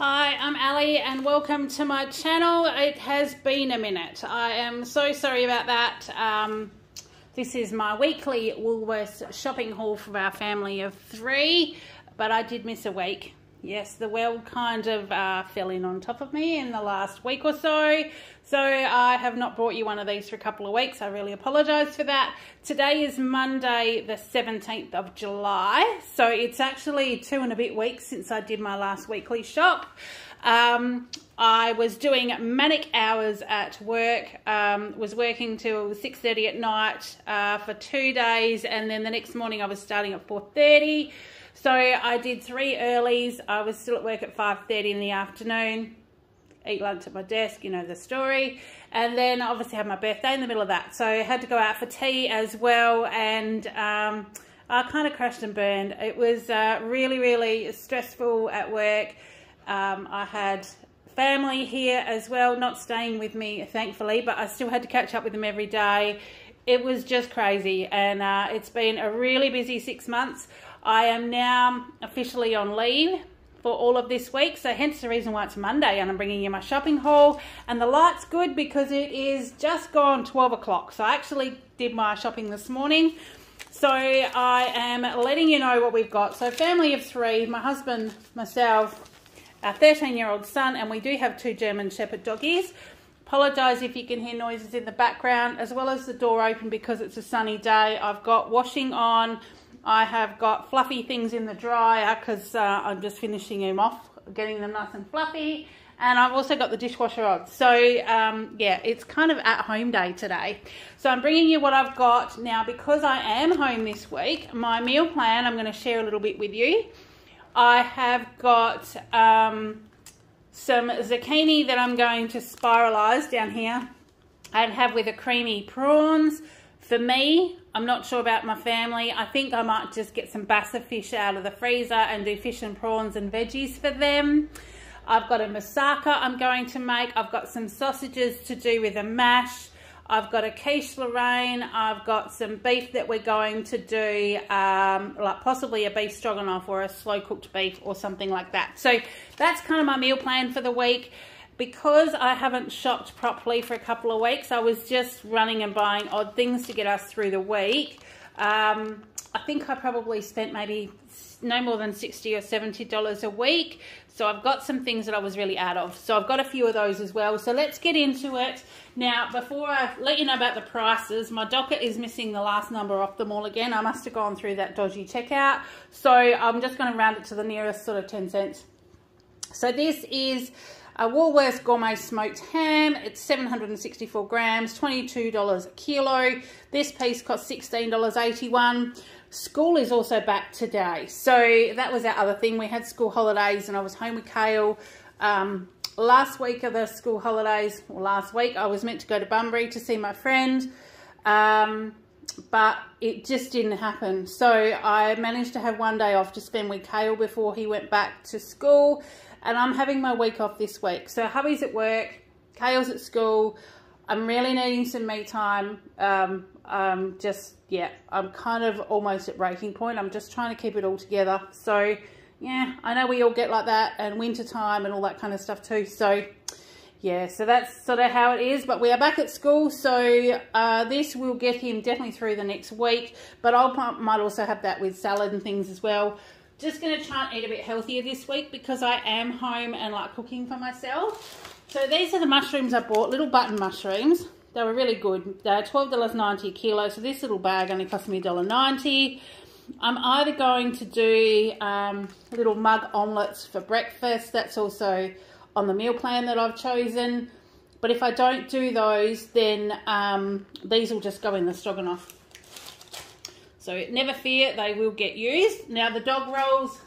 Hi, I'm Ali and welcome to my channel. It has been a minute. I am so sorry about that. This is my weekly Woolworths shopping haul for our family of 3, but I did miss a week. Yes, the world kind of fell in on top of me in the last week or so. So I have not brought you one of these for a couple of weeks. I really apologise for that. Today is Monday the 17th of July. So it's actually 2 and a bit weeks since I did my last weekly shop. I was doing manic hours at work, was working till 6:30 at night for 2 days, and then the next morning I was starting at 4:30. So I did 3 earlies. I was still at work at 5:30 in the afternoon, eat lunch at my desk, you know the story, and then obviously had my birthday in the middle of that. So I had to go out for tea as well, and I kind of crashed and burned. It was really stressful at work. I had family here as well, not staying with me thankfully, but I still had to catch up with them every day. It was just crazy, and it's been a really busy 6 months. I am now officially on leave for all of this week, so hence the reason why it's Monday and I'm bringing you my shopping haul. And the light's good because it is just gone 12 o'clock, so I actually did my shopping this morning. So I am letting you know what we've got. So family of 3, my husband, myself, our 13-year-old son, and we do have 2 German Shepherd doggies. Apologise if you can hear noises in the background, as well as the door open because it's a sunny day. I've got washing on. I have got fluffy things in the dryer because I'm just finishing them off, getting them nice and fluffy. And I've also got the dishwasher on. So, yeah, it's kind of at home day today. So I'm bringing you what I've got. Now, because I am home this week, my meal plan I'm going to share a little bit with you. I have got some zucchini that I'm going to spiralise down here and have with a creamy prawns. For me, I'm not sure about my family. I think I might just get some bassa fish out of the freezer and do fish and prawns and veggies for them. I've got a moussaka I'm going to make. I've got some sausages to do with a mash. I've got a quiche Lorraine. I've got some beef that we're going to do, like possibly a beef stroganoff or a slow cooked beef or something like that. So that's kind of my meal plan for the week. Because I haven't shopped properly for a couple of weeks, I was just running and buying odd things to get us through the week. I think I probably spent maybe no more than $60 or $70 a week. So I've got some things that I was really out of. So I've got a few of those as well. So let's get into it. Now, before I let you know about the prices, my docket is missing the last number off them all again. I must have gone through that dodgy checkout. So I'm just going to round it to the nearest sort of 10 cents. So this is a Woolworths gourmet smoked ham. It's 764 grams, $22 a kilo. This piece cost $16.81. School is also back today. So that was our other thing. We had school holidays and I was home with Kale. Last week of the school holidays, or last week, I was meant to go to Bunbury to see my friend. But it just didn't happen. So I managed to have 1 day off to spend with Kale before he went back to school. And I'm having my week off this week. So hubby's at work, Kale's at school. I'm really needing some me time. Yeah, I'm kind of almost at breaking point. I'm just trying to keep it all together. So yeah, I know we all get like that, and winter time and all that kind of stuff too. So yeah, so that's sort of how it is. But we are back at school, so this will get him definitely through the next week. But I might also have that with salad and things as well. Just going to try and eat a bit healthier this week because I am home and like cooking for myself. So these are the mushrooms I bought, little button mushrooms. They were really good. They're $12.90 a kilo, so this little bag only cost me $1.90. I'm either going to do little mug omelettes for breakfast. That's also on the meal plan that I've chosen. But if I don't do those, then these will just go in the stroganoff. So never fear, they will get used. Now the dog rolls,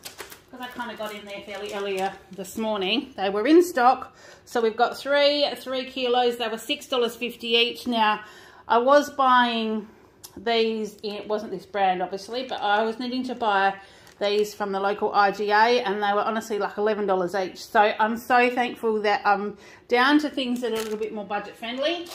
because I kind of got in there fairly earlier this morning, they were in stock. So we've got 3 kilos. They were $6.50 each. Now I was buying these, it wasn't this brand obviously, but I was needing to buy these from the local IGA, and they were honestly like $11 each. So I'm so thankful that I'm down to things that are a little bit more budget friendly.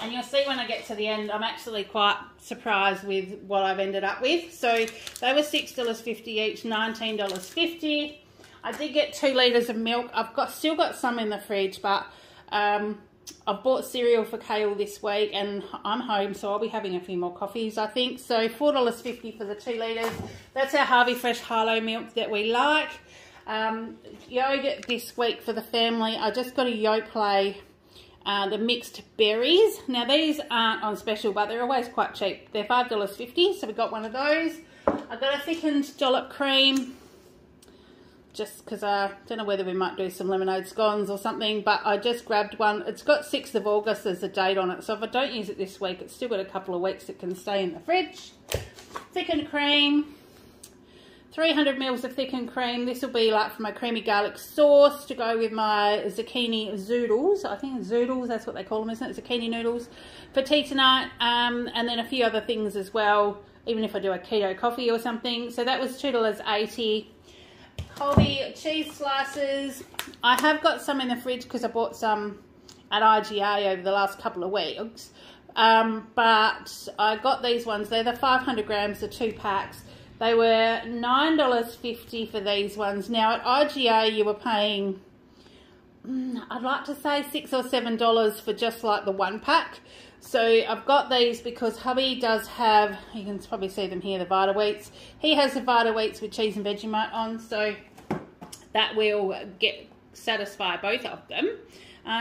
And you'll see when I get to the end, I'm actually quite surprised with what I've ended up with. So they were $6.50 each, $19.50. I did get 2 litres of milk. I've still got some in the fridge, but I've bought cereal for Kale this week and I'm home, so I'll be having a few more coffees, I think. So $4.50 for the 2 litres. That's our Harvey Fresh Harlow milk that we like. Yogurt this week for the family. I just got a Yoplait, the mixed berries. Now these aren't on special, but they're always quite cheap. They're $5.50, so we got one of those. I got a thickened dollop cream, just because I don't know whether we might do some lemonade scones or something, but I just grabbed one. It's got 6th of August as a date on it, so if I don't use it this week, it's still got a couple of weeks it can stay in the fridge. Thickened cream, 300 mils of thickened cream. This will be like for my creamy garlic sauce to go with my zucchini zoodles. I think zoodles, that's what they call them, isn't it? Zucchini noodles for tea tonight, and then a few other things as well, even if I do a keto coffee or something. So that was $2.80. Colby cheese slices. I have got some in the fridge because I bought some at IGA over the last couple of weeks. But I got these ones. They're the 500 grams, the 2 packs. They were $9.50 for these ones. Now at IGA you were paying, I'd like to say $6 or $7 for just like the 1 pack. So I've got these because hubby does have, you can probably see them here, the Vita Wheats. He has the Vita Wheats with cheese and Vegemite on, so that will satisfy both of them.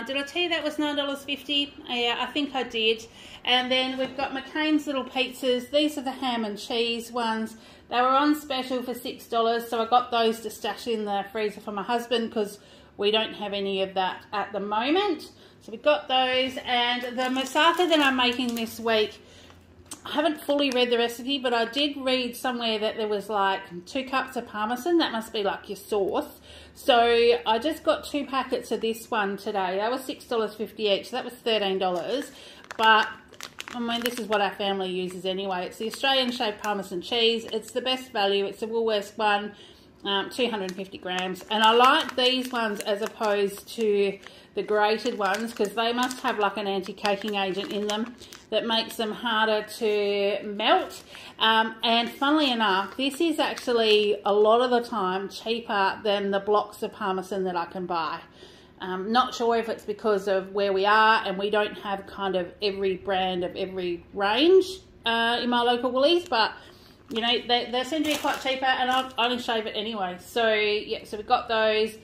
Did I tell you that was $9.50? Yeah, I think I did. And then we've got McCain's Little Pizzas. These are the ham and cheese ones. They were on special for $6, so I got those to stash in the freezer for my husband because we don't have any of that at the moment. So we got those, and the moussaka that I'm making this week, I haven't fully read the recipe, but I did read somewhere that there was like 2 cups of parmesan. That must be like your sauce. So I just got 2 packets of this one today. They were $6.50 each, so that was $13. But I mean, this is what our family uses anyway. It's the Australian shaved parmesan cheese. It's the best value. It's the Woolworths one, 250 grams. And I like these ones as opposed to the grated ones because they must have like an anti-caking agent in them that makes them harder to melt. And funnily enough, this is actually a lot of the time cheaper than the blocks of parmesan that I can buy. Not sure if it's because of where we are and we don't have kind of every brand of every range in my local Woolies, but you know, they seem to be quite cheaper, and I only shave it anyway. So yeah, so we've got those.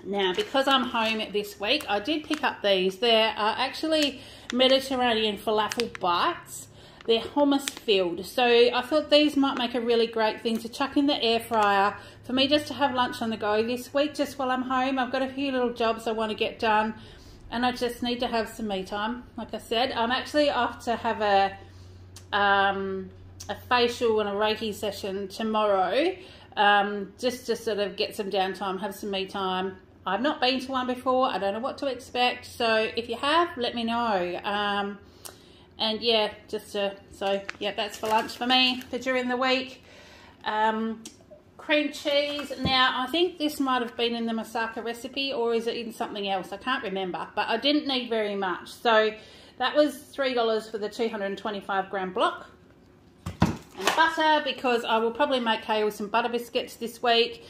Now, because I'm home this week, I did pick up these. They're actually Mediterranean falafel bites. They're hummus filled. So I thought these might make a really great thing to chuck in the air fryer for me just to have lunch on the go this week, just while I'm home. I've got a few little jobs I want to get done, and I just need to have some me time. Like I said, I'm actually off to have a facial and a Reiki session tomorrow, just to sort of get some downtime, have some me time. I've not been to one before. I don't know what to expect. So if you have, let me know. And yeah, so yeah, that's for lunch for me for during the week. Cream cheese. Now, I think this might have been in the moussaka recipe, or is it in something else? I can't remember, but I didn't need very much. So that was $3 for the 225 gram block. And butter, because I will probably make Kale some butter biscuits this week.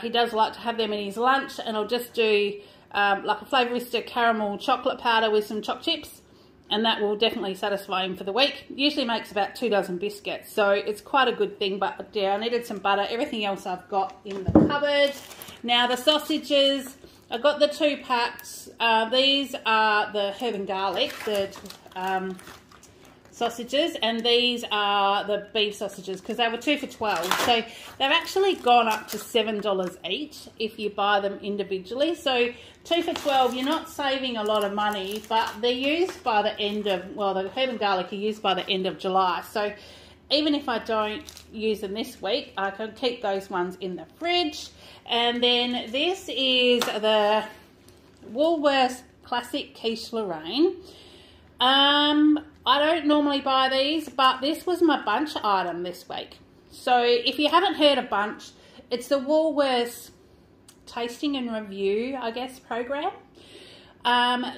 He does like to have them in his lunch, and I'll just do like a Flavorista caramel chocolate powder with some choc chips, and that will definitely satisfy him for the week. Usually makes about 2 dozen biscuits, so it's quite a good thing. But yeah, I needed some butter. Everything else I've got in the cupboard. Now the sausages, I got the 2 packs. These are the herb and garlic, the sausages, and these are the beef sausages because they were 2 for $12. So they've actually gone up to $7 each if you buy them individually. So 2 for $12, you're not saving a lot of money, but they're used by the end of, well, the herb and garlic are used by the end of July. So even if I don't use them this week, I can keep those ones in the fridge. And then this is the Woolworths Classic Quiche Lorraine. I don't normally buy these, but this was my bunch item this week. So if you haven't heard of bunch, it's the Woolworths tasting and review, I guess, program.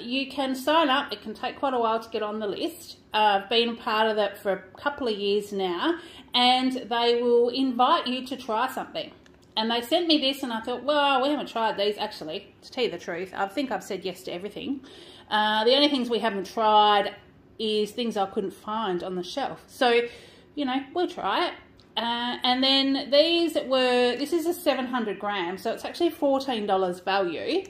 You can sign up. It can take quite a while to get on the list. I've been part of that for a couple of years now, and they will invite you to try something. And they sent me this, and I thought, well, we haven't tried these, actually, to tell you the truth. I think I've said yes to everything. The only things we haven't tried is things I couldn't find on the shelf. So, you know, we'll try it. And then this is a 700 grams, so it's actually $14 value.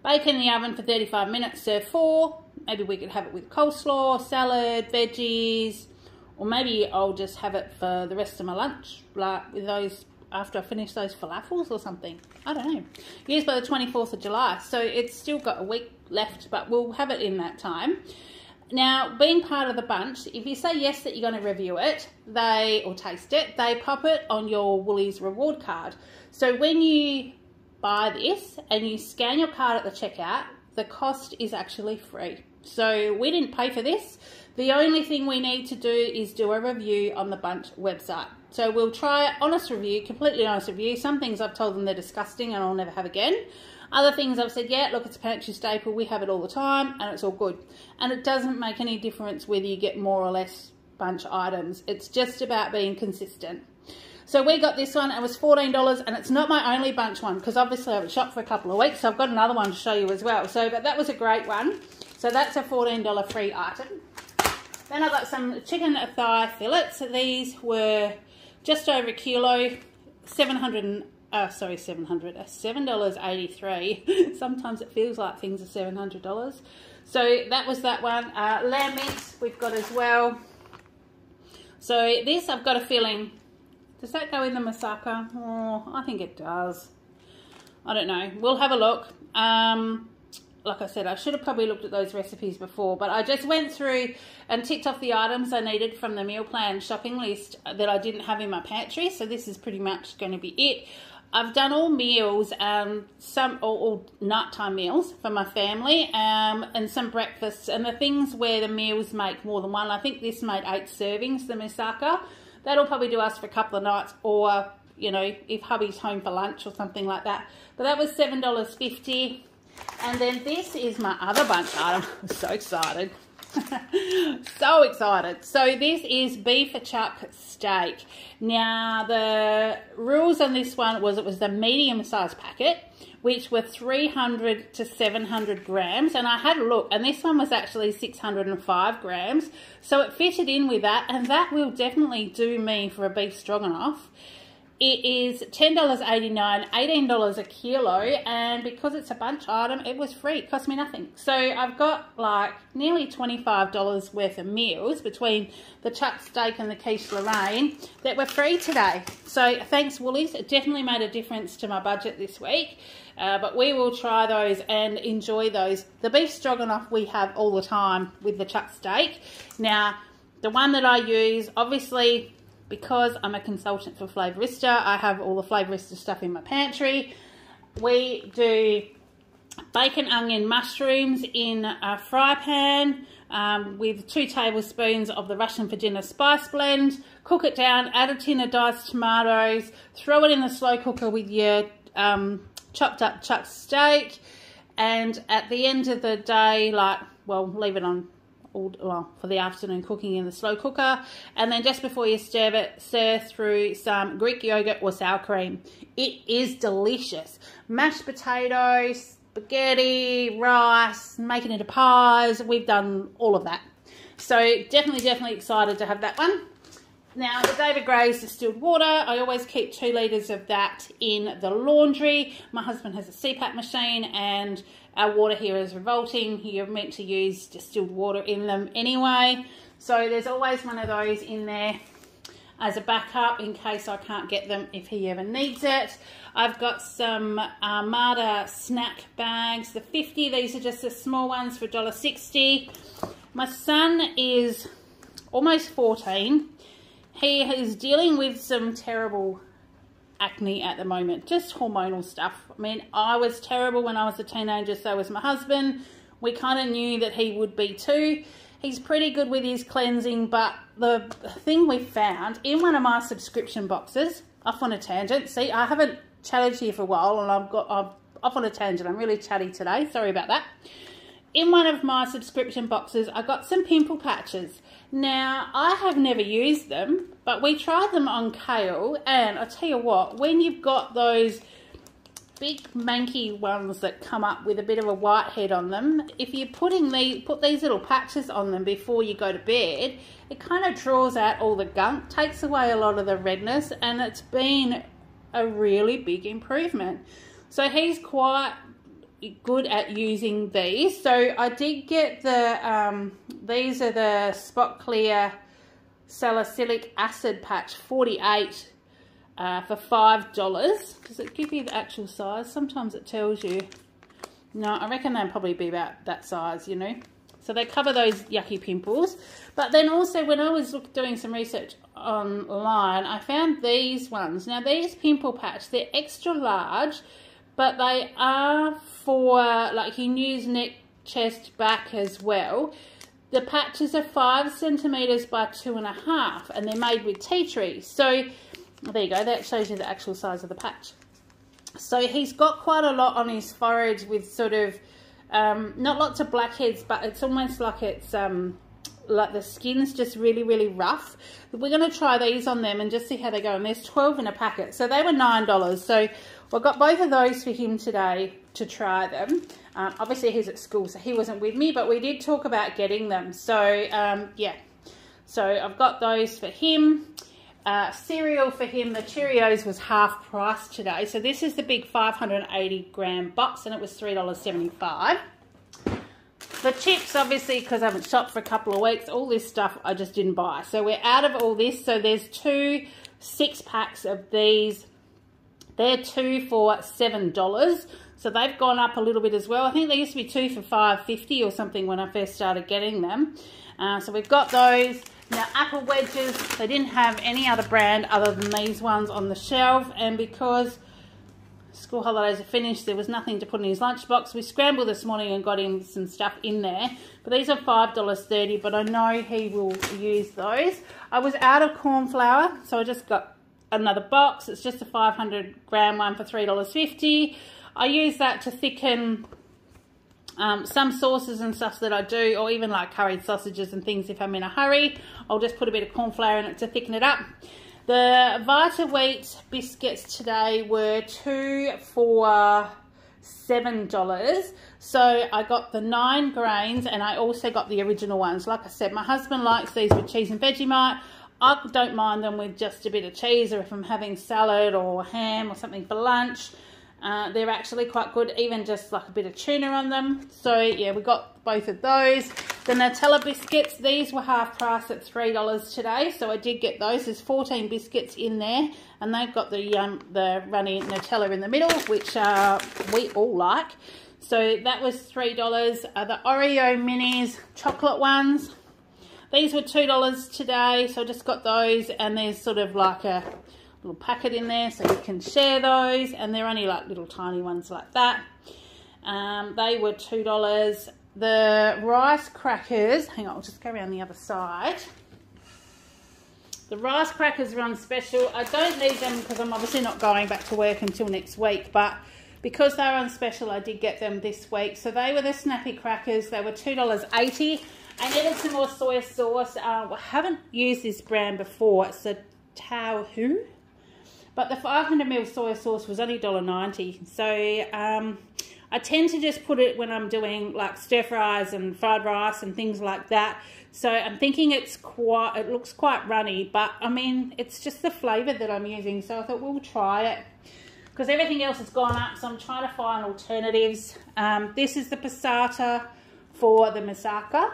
Bake in the oven for 35 minutes, serve 4. Maybe we could have it with coleslaw, salad, veggies, or maybe I'll just have it for the rest of my lunch, like with those, after I finish those falafels or something. I don't know. Used by the 24th of July, so it's still got a week left, but we'll have it in that time. Now, being part of the bunch, if you say yes that you're going to review it, or taste it, they pop it on your Woolies reward card. So when you buy this and you scan your card at the checkout, the cost is actually free. So we didn't pay for this. The only thing we need to do is do a review on the bunch website. So we'll try an honest review, completely honest review. Some things I've told them they're disgusting and I'll never have again. Other things I've said, yeah, look, it's a pantry staple. We have it all the time and it's all good. And it doesn't make any difference whether you get more or less bunch items. It's just about being consistent. So we got this one. It was $14, and it's not my only bunch one because obviously I haven't shopped for a couple of weeks. So I've got another one to show you as well. So, but that was a great one. So that's a $14 free item. Then I got some chicken thigh fillets. So these were just over a kilo, $7.83. Sometimes it feels like things are $700. So that was that one. Lamb mince we've got as well. So this, I've got a feeling, does that go in the moussaka? Oh, I think it does. I don't know. We'll have a look. Like I said, I should have probably looked at those recipes before, but I just went through and ticked off the items I needed from the meal plan shopping list that I didn't have in my pantry. So this is pretty much going to be it. I've done all meals, some all nighttime meals for my family, and some breakfasts, and the things where the meals make more than one. I think this made 8 servings, the moussaka. That'll probably do us for a couple of nights, or, you know, if hubby's home for lunch or something like that. But that was $7.50. And then this is my other bunch item. I'm so excited. So excited. So this is beef chuck steak. Now the rules on this one was it was the medium size packet, which were 300 to 700 grams. And I had a look, and this one was actually 605 grams. So it fitted in with that, and that will definitely do me for a beef stroganoff. It is $10.89, $18 a kilo, and because it's a bunch item, it was free. It cost me nothing. So I've got like nearly $25 worth of meals between the chuck steak and the quiche Lorraine that were free today. So thanks, Woolies. It definitely made a difference to my budget this week. But we will try those and enjoy those. The beef stroganoff we have all the time with the chuck steak. Now, the one that I use, obviously, because I'm a consultant for Flavorista, I have all the Flavorista stuff in my pantry. We do bacon, onion, mushrooms in a fry pan with 2 tablespoons of the Russian Virginia spice blend. Cook it down, add a tin of diced tomatoes, throw it in the slow cooker with your chopped up chuck steak, and at the end of the day, leave it on for the afternoon cooking in the slow cooker, and then just before you serve it, stir through some Greek yogurt or sour cream. It is delicious. Mashed potatoes, spaghetti, rice, making it into pies. We've done all of that. So definitely excited to have that one. Now, the David Gray's distilled water, I always keep 2 litres of that in the laundry. My husband has a CPAP machine, and our water here is revolting. You're meant to use distilled water in them anyway. So there's always one of those in there as a backup in case I can't get them if he ever needs it. I've got some Armada snack bags, the 50. These are just the small ones for $1.60. My son is almost 14. He is dealing with some terrible acne at the moment, just hormonal stuff. I mean, I was terrible when I was a teenager, so was my husband. We kind of knew that he would be too. He's pretty good with his cleansing, but the thing we found in one of my subscription boxes, off on a tangent. See, I haven't chatted to you for a while, and I'm off on a tangent. I'm really chatty today. Sorry about that. in one of my subscription boxes, I got some pimple patches. Now, I have never used them, but we tried them on Kale, and I tell you what, when you've got those big manky ones that come up with a bit of a white head on them, if you put these little patches on them before you go to bed, it kind of draws out all the gunk, takes away a lot of the redness, and it's been a really big improvement. So he's quite good at using these. So I did get the these are the Spot Clear Salicylic Acid Patch 48 for $5. Does it give you the actual size? Sometimes it tells you. No, I reckon they'd probably be about that size, you know. So they cover those yucky pimples. But then also when I was doing some research online, I found these ones. Now these pimple patch, they're extra large, but they are for, like, you can use neck, chest, back as well. The patches are 5 centimeters by 2.5, and they're made with tea tree. So there you go, that shows you the actual size of the patch. So he's got quite a lot on his forehead with sort of, not lots of blackheads, but it's almost like it's, like the skin's just really, really rough. We're going to try these on them and just see how they go. And there's 12 in a packet. So they were $9. So I got both of those for him today to try them. Obviously he's at school, so he wasn't with me, but we did talk about getting them. So yeah, so I've got those for him. Cereal for him, the Cheerios was half price today. So this is the big 580 gram box, and it was $3.75. The chips, obviously, because I haven't shopped for a couple of weeks, all this stuff I just didn't buy. So we're out of all this. So there's 2 6-packs of these. They're 2 for $7. So they've gone up a little bit as well. I think they used to be 2 for $5.50 or something when I first started getting them. So we've got those. Now, apple wedges, they didn't have any other brand other than these ones on the shelf. And because school holidays are finished, there was nothing to put in his lunchbox. We scrambled this morning and got him some stuff in there. But these are $5.30, but I know he will use those. I was out of corn flour, so I just got another box. It's just a 500 gram one for $3.50. I use that to thicken some sauces and stuff that I do, or even like curried sausages and things if I'm in a hurry. I'll just put a bit of corn flour in it to thicken it up. The Vita Wheat biscuits today were 2 for $7. So I got the 9 grains, and I also got the original ones. Like I said, my husband likes these with cheese and Vegemite. I don't mind them with just a bit of cheese, or if I'm having salad or ham or something for lunch. They're actually quite good, even just like a bit of tuna on them. So yeah, we got both of those. The Nutella biscuits, these were half price at $3 today, so I did get those. There's 14 biscuits in there, and they've got the runny Nutella in the middle, which we all like. So that was $3. The Oreo minis, chocolate ones, these were $2 today, so I just got those, and there's sort of like a little packet in there so you can share those, and they're only like little tiny ones like that. They were $2. The rice crackers, hang on, I'll just go around the other side. The rice crackers are on special. I don't need them because I'm obviously not going back to work until next week, but because they're on special, I did get them this week. So they were the snappy crackers. They were $2.80. I needed some more soy sauce. I haven't used this brand before. It's a Tauhu. But the 500ml soy sauce was only $1.90. So I tend to just put it when I'm doing like stir fries and fried rice and things like that. So I'm thinking it looks quite runny, but I mean, it's just the flavour that I'm using. So I thought we'll try it because everything else has gone up. So I'm trying to find alternatives. This is the passata for the moussaka.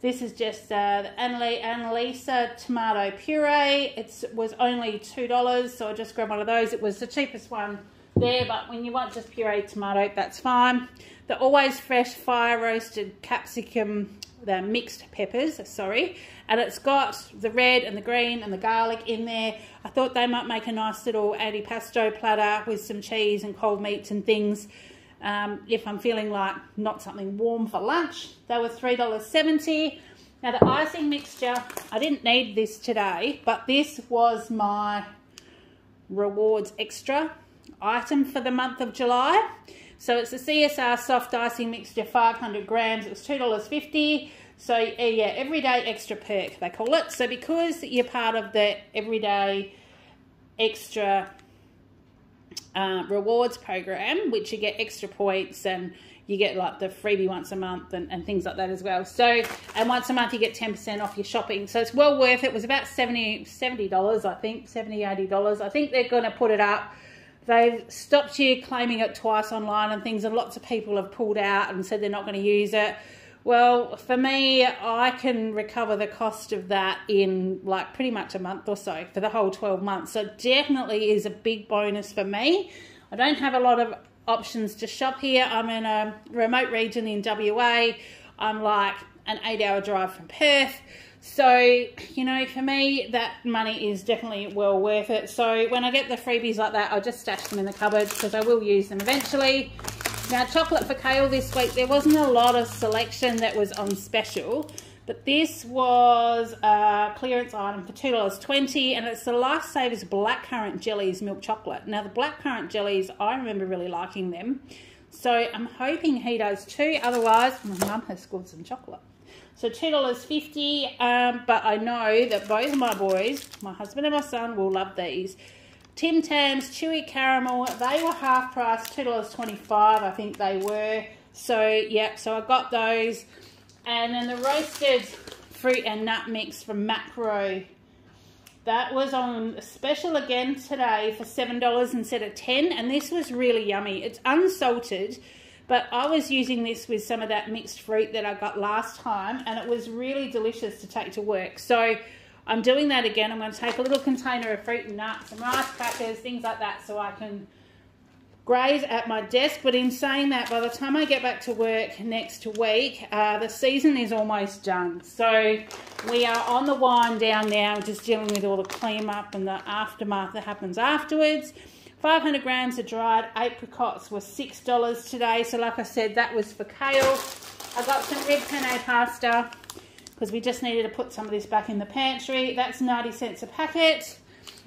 This is just the Annalisa tomato puree. It was only $2, so I just grabbed one of those. It was the cheapest one there, but when you want just pureed tomato, that's fine. The Always Fresh fire roasted capsicum, the mixed peppers, sorry. And it's got the red and the green and the garlic in there. I thought they might make a nice little antipasto platter with some cheese and cold meats and things. If I'm feeling like not something warm for lunch. They were $3.70. Now the icing mixture, I didn't need this today, but this was my rewards extra item for the month of July. So it's a CSR soft icing mixture, 500 grams. It was $2.50. So yeah, everyday extra perk, they call it. So because you're part of the everyday extra rewards program, which you get extra points and you get like the freebie once a month and things like that as well. So, and once a month you get 10% off your shopping. So it's well worth it. It was about $70, I think, $70, $80. I think they're going to put it up. They've stopped you claiming it twice online and things, and lots of people have pulled out and said they're not going to use it. Well, for me, I can recover the cost of that in like pretty much a month or so for the whole 12 months. So it definitely is a big bonus for me. I don't have a lot of options to shop here. I'm in a remote region in WA. I'm like an 8-hour drive from Perth. So, you know, for me, that money is definitely well worth it. So when I get the freebies like that, I'll just stash them in the cupboard because I will use them eventually. Now, chocolate for Kale this week, there wasn't a lot of selection that was on special, but this was a clearance item for $2.20, and it's the Lifesavers Blackcurrant Jellies Milk Chocolate. Now, the blackcurrant jellies, I remember really liking them, so I'm hoping he does too. Otherwise, my mum has scored some chocolate. So $2.50, but I know that both of my boys, my husband and my son, will love these. Tim Tams Chewy Caramel, they were half price, $2.25 I think they were. So yeah, so I got those. And then the roasted fruit and nut mix from Macro, that was on special again today for $7 instead of $10, and this was really yummy. It's unsalted, but I was using this with some of that mixed fruit that I got last time, and it was really delicious to take to work. So I'm doing that again. I'm going to take a little container of fruit and nuts, some rice crackers, things like that, so I can graze at my desk. But in saying that, by the time I get back to work next week, the season is almost done. So we are on the wind down now, just dealing with all the clean up and the aftermath that happens afterwards. 500 grams of dried apricots were $6 today. So like I said, that was for Kale. I got some rib penne pasta, because we just needed to put some of this back in the pantry. That's 90 cents a packet.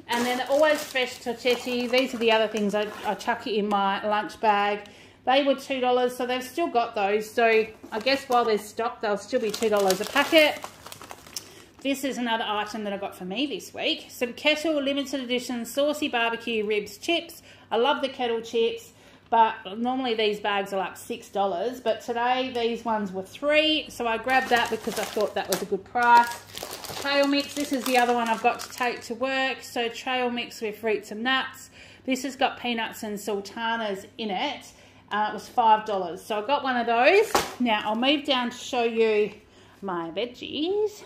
And then Always Fresh tortetti. These are the other things I chuck in my lunch bag. They were $2, so they've still got those. So I guess while there's stock, they'll still be $2 a packet. This is another item that I got for me this week. Some Kettle limited edition saucy barbecue ribs chips. I love the Kettle chips, but normally these bags are like $6. But today these ones were $3, so I grabbed that because I thought that was a good price. Trail mix, this is the other one I've got to take to work. So trail mix with fruits and nuts. This has got peanuts and sultanas in it. It was $5, so I got one of those. Now I'll move down to show you my veggies.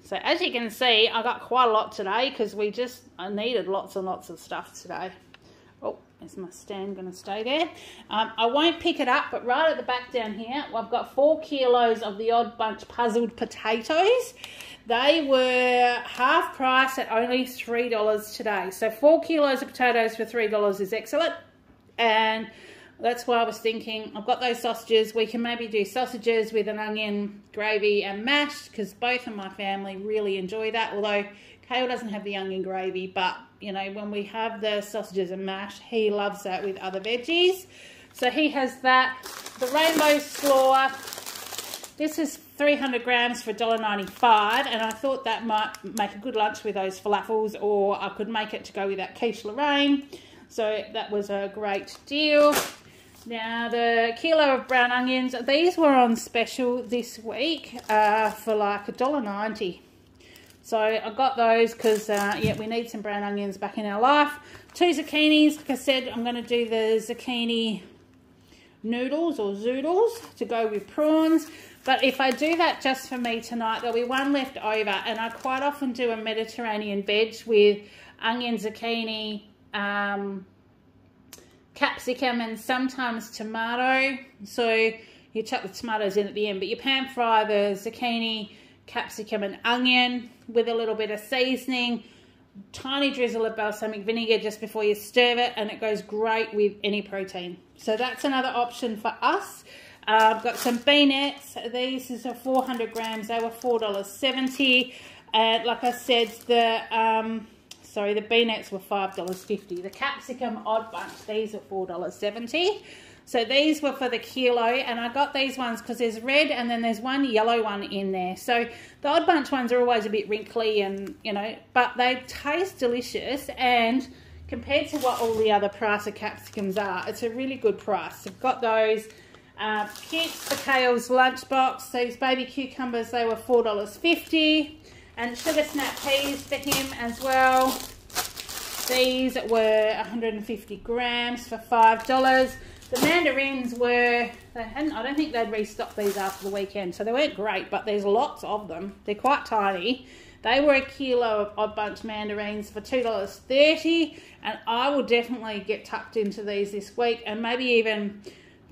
So as you can see, I got quite a lot today because I needed lots and lots of stuff today. Oh, is my stand going to stay there? I won't pick it up, but right at the back down here, I've got 4 kilos of the Odd Bunch puzzled potatoes. They were half price at only $3 today. So 4 kilos of potatoes for $3 is excellent. And that's why I was thinking, I've got those sausages. We can maybe do sausages with an onion gravy and mash, because both of my family really enjoy that. Although Kale doesn't have the onion gravy, but you know, when we have the sausages and mash, he loves that with other veggies. So he has that. The rainbow slaw, this is 300 grams for $1.95, and I thought that might make a good lunch with those falafels, or I could make it to go with that quiche Lorraine. So that was a great deal. Now the kilo of brown onions, these were on special this week for like $1.90. So I got those because, yeah, we need some brown onions back in our life. 2 zucchinis. Like I said, I'm going to do the zucchini noodles or zoodles to go with prawns. But if I do that just for me tonight, there'll be one left over. And I quite often do a Mediterranean veg with onion, zucchini, capsicum, and sometimes tomato. So you chuck the tomatoes in at the end. But you pan fry the zucchini, capsicum and onion with a little bit of seasoning, tiny drizzle of balsamic vinegar just before you stir it, and it goes great with any protein. So that's another option for us. I've got some beanettes. These is 400 grams. They were $4.70. And like I said, the So the beanettes were $5.50. The capsicum odd bunch, these are $4.70. So these were for the kilo, and I got these ones because there's red and then there's one yellow one in there. So the odd bunch ones are always a bit wrinkly and, you know, but they taste delicious, and compared to what all the other price of capsicums are, it's a really good price. I've got those. Kits for Kale's lunchbox. These baby cucumbers, they were $4.50. And sugar snap peas for him as well. These were 150 grams for $5. The mandarins were, I don't think they'd restocked these after the weekend, so they weren't great, but there's lots of them. They're quite tiny. They were a kilo of odd bunch mandarins for $2.30, and I will definitely get tucked into these this week, and maybe even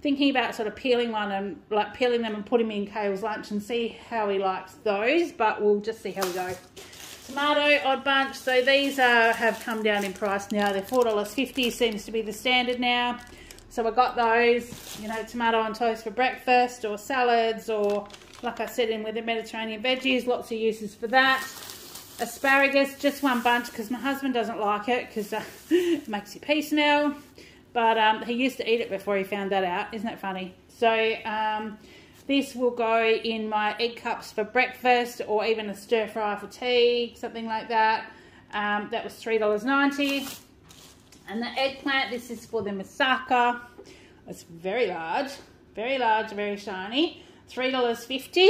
thinking about sort of peeling one and like peeling them and putting them in Kale's lunch and see how he likes those, but we'll just see how we go. Tomato odd bunch, so these have come down in price now. They're $4.50, seems to be the standard now. So I got those, you know, tomato on toast for breakfast or salads, or like I said, in with the Mediterranean veggies, lots of uses for that. Asparagus, just one bunch because my husband doesn't like it because it makes your pee smell. But he used to eat it before he found that out. Isn't that funny? So this will go in my egg cups for breakfast, or even a stir fry for tea, something like that. That was $3.90. And the eggplant, this is for the moussaka. It's very large, very shiny. $3.50.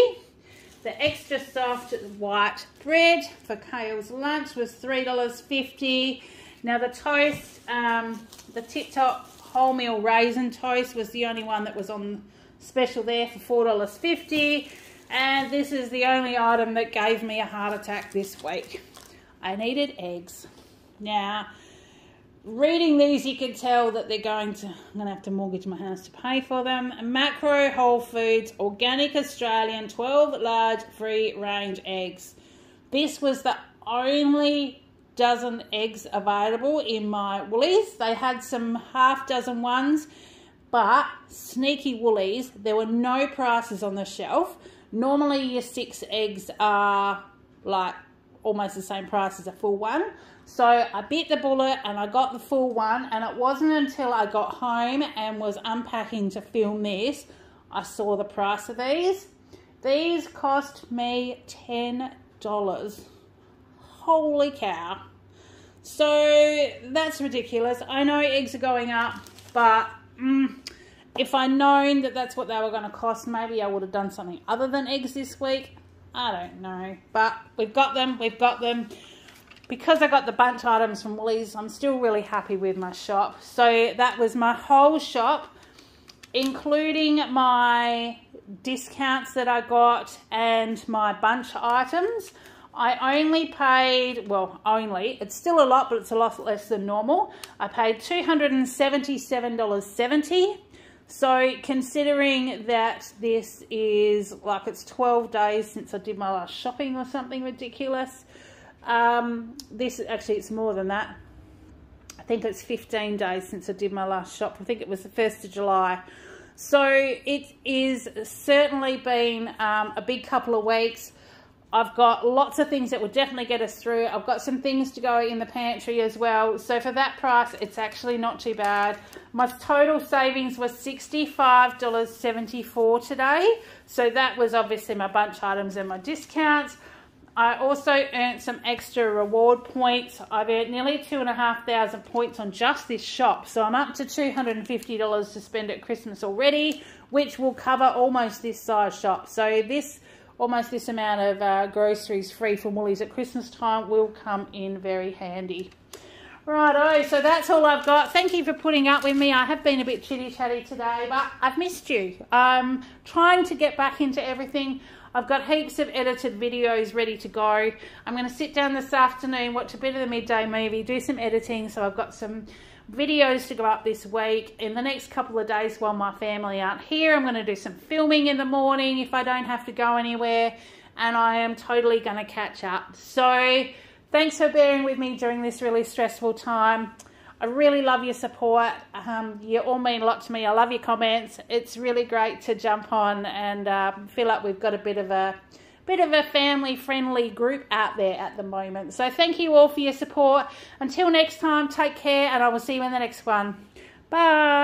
The extra soft white bread for Kale's lunch was $3.50. Now the toast, the Tip Top wholemeal raisin toast was the only one that was on special there for $4.50. And this is the only item that gave me a heart attack this week. I needed eggs. Now, reading these, you can tell that they're I'm going to have to mortgage my house to pay for them. Macro Whole Foods Organic Australian 12 large free range eggs. This was the only dozen eggs available in my Woolies. They had some half dozen ones, but sneaky Woolies, there were no prices on the shelf. Normally your 6 eggs are like almost the same price as a full one. So I bit the bullet and I got the full one, and it wasn't until I got home and was unpacking to film this, I saw the price of these. These cost me $10. Holy cow. So that's ridiculous. I know eggs are going up, but if I'd known that that's what they were going to cost, maybe I would have done something other than eggs this week. I don't know, but we've got them. Because I got the bunch items from Woolies, I'm still really happy with my shop. So that was my whole shop, including my discounts that I got and my bunch items. I only paid, well, it's still a lot, but it's a lot less than normal. I paid $277.70. So considering that this is like it's 12 days since I did my last shopping or something ridiculous, this actually, it's more than that. I think it's 15 days since I did my last shop. I think it was the 1st of July. So it is certainly been a big couple of weeks. I've got lots of things that will definitely get us through. I've got some things to go in the pantry as well. So for that price, it's actually not too bad. My total savings was $65.74 today. So that was obviously my bunch items and my discounts. I also earned some extra reward points. I've earned nearly 2,500 points on just this shop. So I'm up to $250 to spend at Christmas already, which will cover almost this size shop. So almost this amount of groceries free from Woolies at Christmas time will come in very handy. Righto, so that's all I've got. Thank you for putting up with me. I have been a bit chitty-chatty today, but I've missed you. I'm trying to get back into everything. I've got heaps of edited videos ready to go. I'm going to sit down this afternoon, watch a bit of the midday movie, do some editing. So I've got some videos to go up this week. In the next couple of days while my family aren't here, I'm going to do some filming in the morning if I don't have to go anywhere. And I am totally going to catch up. So thanks for bearing with me during this really stressful time. I really love your support. You all mean a lot to me. I love your comments. It's really great to jump on and feel like we've got a bit of a bit of a family-friendly group out there at the moment. So thank you all for your support. Until next time, take care, and I will see you in the next one. Bye.